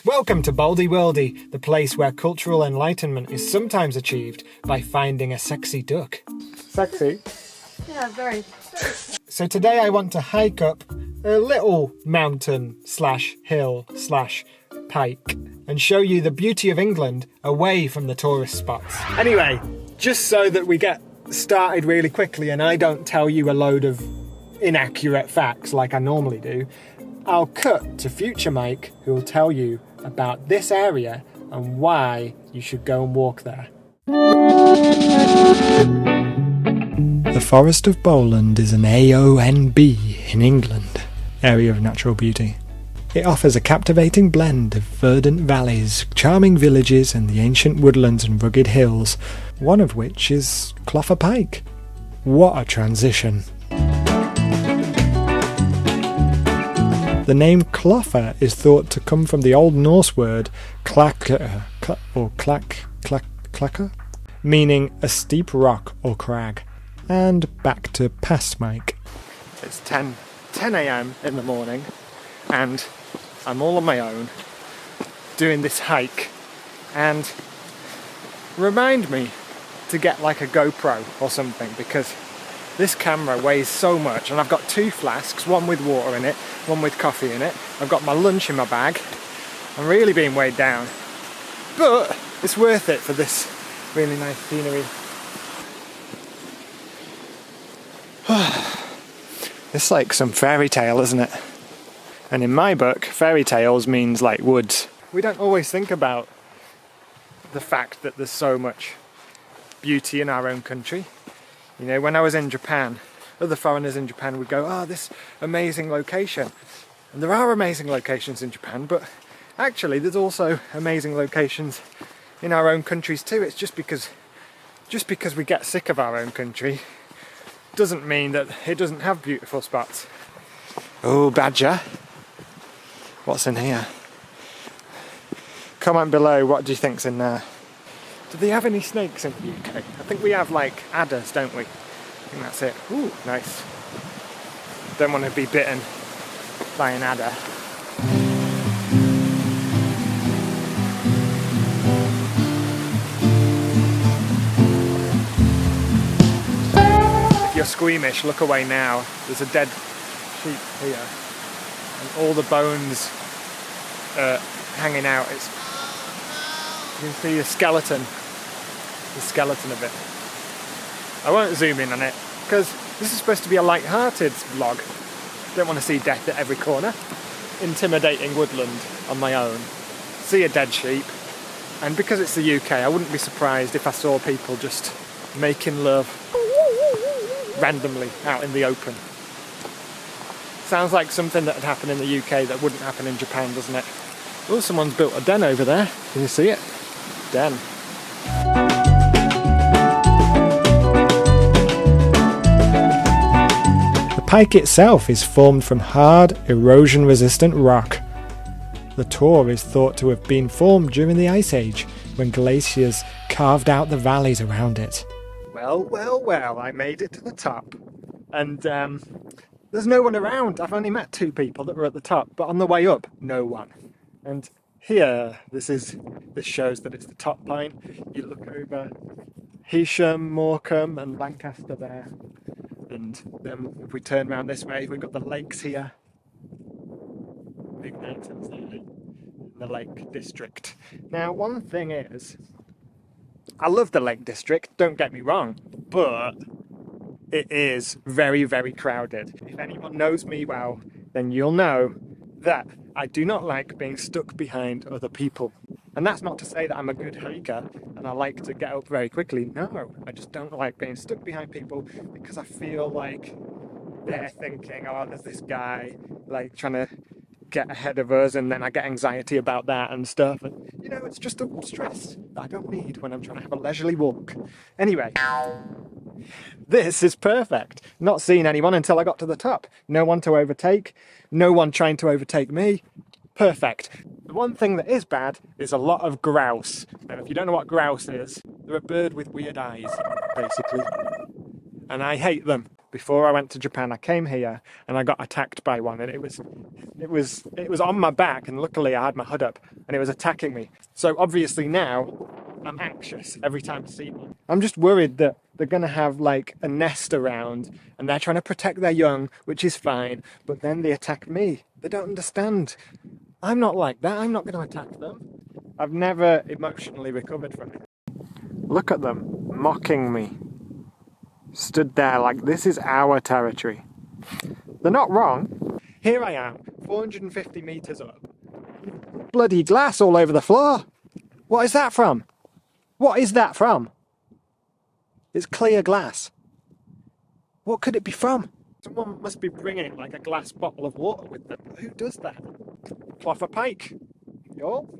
Welcome to Baldy Worldy, the place where cultural enlightenment is sometimes achieved by finding a sexy duck. Sexy? Yeah, very. So today I want to hike up a little mountain slash hill slash pike and show you the beauty of England away from the tourist spots. Anyway, just so that we get started really quickly and I don't tell you a load of inaccurate facts like I normally do, I'll cut to future Mike, who will tell you about this area and why you should go and walk there. The Forest of Bowland is an AONB in England, Area of Natural Beauty. It offers a captivating blend of verdant valleys, charming villages and the ancient woodlands and rugged hills, one of which is Clogher Pike. What a transition! The name Clogher is thought to come from the Old Norse word clacker, meaning a steep rock or crag. And back to past Mike. It's 10 a.m. in the morning and I'm all on my own doing this hike, and remind me to get like a GoPro or something, because this camera weighs so much, and I've got two flasks, one with water in it, one with coffee in it. I've got my lunch in my bag. I'm really being weighed down, but it's worth it for this really nice scenery. It's like some fairy tale, isn't it? And in my book, fairy tales means like woods. We don't always think about the fact that there's so much beauty in our own country. You know, when I was in Japan, other foreigners in Japan would go, "Oh, this amazing location." And there are amazing locations in Japan, but actually there's also amazing locations in our own countries too. It's just because we get sick of our own country doesn't mean that it doesn't have beautiful spots. Oh, badger. What's in here? Comment below, what do you think's in there? Do they have any snakes in the UK? I think we have like adders, don't we? I think that's it. Ooh, nice. Don't want to be bitten by an adder. If you're squeamish, look away now. There's a dead sheep here, and all the bones hanging out. You can see the skeleton of it. I won't zoom in on it because this is supposed to be a light-hearted vlog. Don't want to see death at every corner. Intimidating woodland on my own. See a dead sheep, and because it's the UK, I wouldn't be surprised if I saw people just making love randomly out in the open. Sounds like something that would happen in the UK that wouldn't happen in Japan, doesn't it? Oh, someone's built a den over there. Can you see it? Den. The pike itself is formed from hard, erosion-resistant rock. The tor is thought to have been formed during the Ice Age, when glaciers carved out the valleys around it. Well, I made it to the top. And there's no one around. I've only met two people that were at the top, but on the way up, no one. And here, this shows that it's the top line. You look over Heysham, Morecambe and Lancaster there. And then if we turn around this way, we've got the lakes here. Big mountains there in the Lake District. Now, one thing is, I love the Lake District, don't get me wrong, but it is very, very crowded. If anyone knows me well, then you'll know that I do not like being stuck behind other people. And that's not to say that I'm a good hiker and I like to get up very quickly. No, I just don't like being stuck behind people because I feel like they're thinking, oh, there's this guy like trying to get ahead of us, and then I get anxiety about that and stuff. And you know, it's just a stress that I don't need when I'm trying to have a leisurely walk. Anyway, this is perfect. Not seeing anyone until I got to the top. No one to overtake. No one trying to overtake me. Perfect. The one thing that is bad is a lot of grouse. Now, if you don't know what grouse is, they're a bird with weird eyes, basically. And I hate them before I went to Japan, I came here and I got attacked by one, and it was on my back, and luckily I had my hood up and it was attacking me. So obviously now I'm anxious every time I see one. I'm just worried that they're going to have like a nest around and they're trying to protect their young, which is fine, but then they attack me. They don't understand. I'm not like that. I'm not going to attack them. I've never emotionally recovered from it. Look at them, mocking me. Stood there like this is our territory. They're not wrong. Here I am, 450 metres up. Bloody glass all over the floor. What is that from? What is that from? It's clear glass. What could it be from? Someone must be bringing like a glass bottle of water with them. Who does that? Cloffer Pike. Y'all?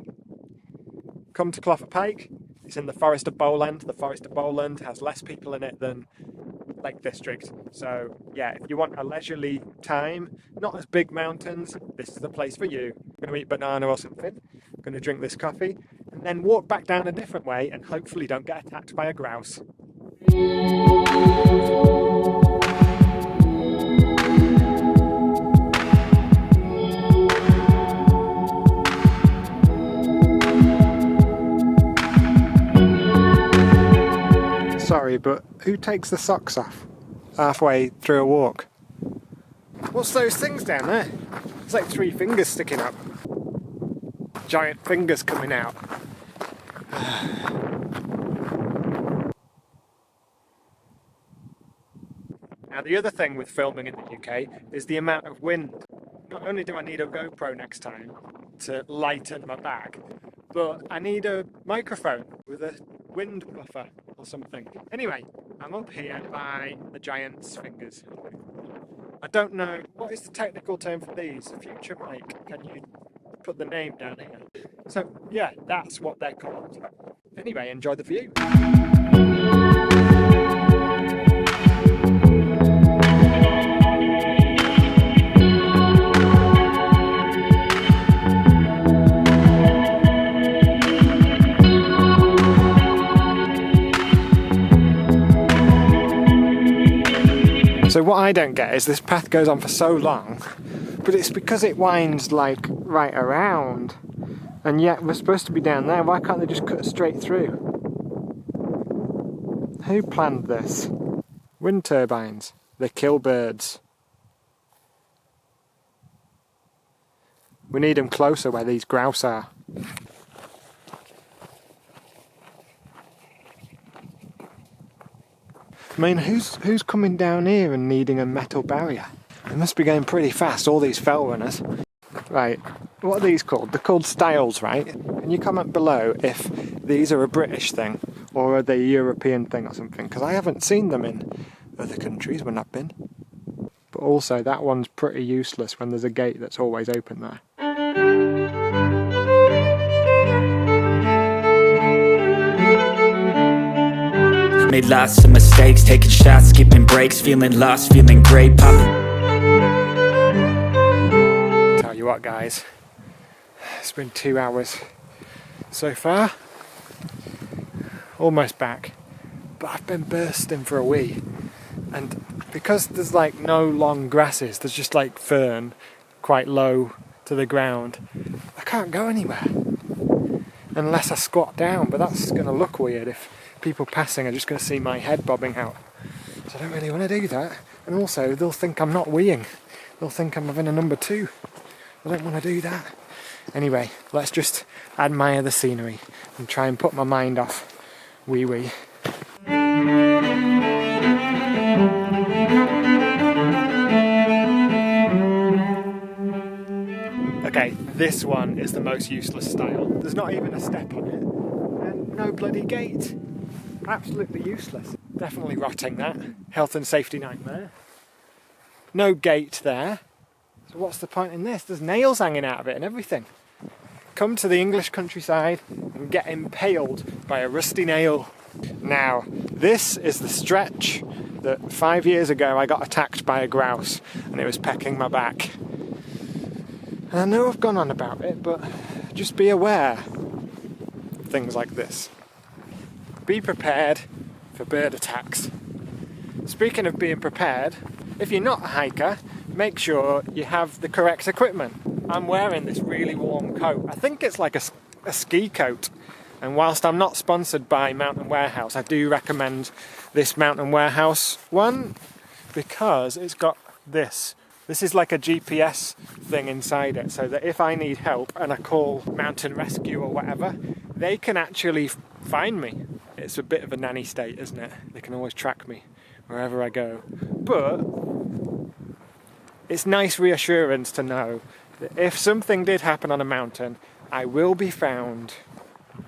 Come to Cloffer Pike. It's in the Forest of Bowland. The Forest of Bowland has less people in it than Lake District. So yeah, if you want a leisurely time, not as big mountains, this is the place for you. I'm going to eat banana or something. I'm going to drink this coffee and then walk back down a different way and hopefully don't get attacked by a grouse. Sorry, but who takes the socks off halfway through a walk? What's those things down there? It's like 3 fingers sticking up. Giant fingers coming out. Now the other thing with filming in the UK is the amount of wind. Not only do I need a GoPro next time to lighten my bag, but I need a microphone with a wind buffer or something. Anyway, I'm up here by the giant's fingers. I don't know, what is the technical term for these? Future mic, can you put the name down here? So yeah, that's what they're called. Anyway, enjoy the view. So what I don't get is this path goes on for so long, but it's because it winds like right around, and yet we're supposed to be down there. Why can't they just cut straight through? Who planned this? Wind turbines. They kill birds. We need them closer where these grouse are. I mean, who's coming down here and needing a metal barrier? They must be going pretty fast, all these fell runners. Right, what are these called? They're called stiles, right? Can you comment below if these are a British thing or are they a European thing or something? Because I haven't seen them in other countries when I've been. But also, that one's pretty useless when there's a gate that's always open there. Made lots of mistakes, taking shots, skipping breaks, feeling lost, feeling great, popping. Tell you what guys, it's been 2 hours so far, almost back, but I've been bursting for a wee, and because there's like no long grasses, there's just like fern quite low to the ground, I can't go anywhere unless I squat down, but that's going to look weird if people passing are just going to see my head bobbing out. So I don't really want to do that. And also, they'll think I'm not weeing. They'll think I'm having a number 2. I don't want to do that. Anyway, let's just admire the scenery and try and put my mind off wee. Okay, this one is the most useless style. There's not even a step on it. And no bloody gate. Absolutely useless. Definitely rotting that. Health and safety nightmare. No gate there. So what's the point in this? There's nails hanging out of it and everything. Come to the English countryside and get impaled by a rusty nail. Now, this is the stretch that 5 years ago I got attacked by a grouse and it was pecking my back. And I know I've gone on about it, but just be aware of things like this. Be prepared for bird attacks. speaking of being prepared, if you're not a hiker, make sure you have the correct equipment. I'm wearing this really warm coat. I think it's like a ski coat. And whilst I'm not sponsored by Mountain Warehouse, I do recommend this Mountain Warehouse one because it's got this. This is like a GPS thing inside it, so that if I need help and I call mountain rescue or whatever, they can actually find me. It's a bit of a nanny state, isn't it? They can always track me wherever I go. But it's nice reassurance to know that if something did happen on a mountain, I will be found.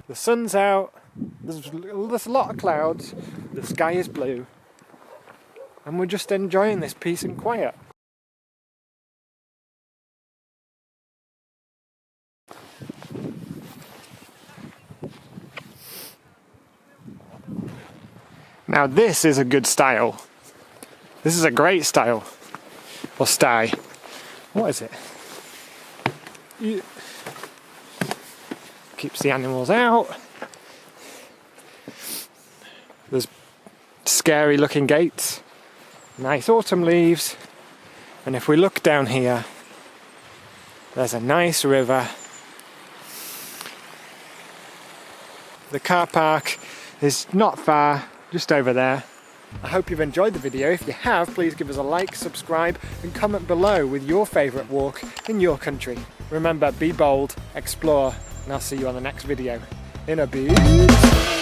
The sun's out, there's a lot of clouds, the sky is blue, and we're just enjoying this peace and quiet. Now this is a good style. This is a great style. Or sty. What is it? Keeps the animals out. There's scary looking gates. Nice autumn leaves. And if we look down here, there's a nice river. The car park is not far, just over there. I hope you've enjoyed the video. If you have, please give us a like, subscribe and comment below with your favourite walk in your country. Remember, be bold, explore, and I'll see you on the next video. In a bit.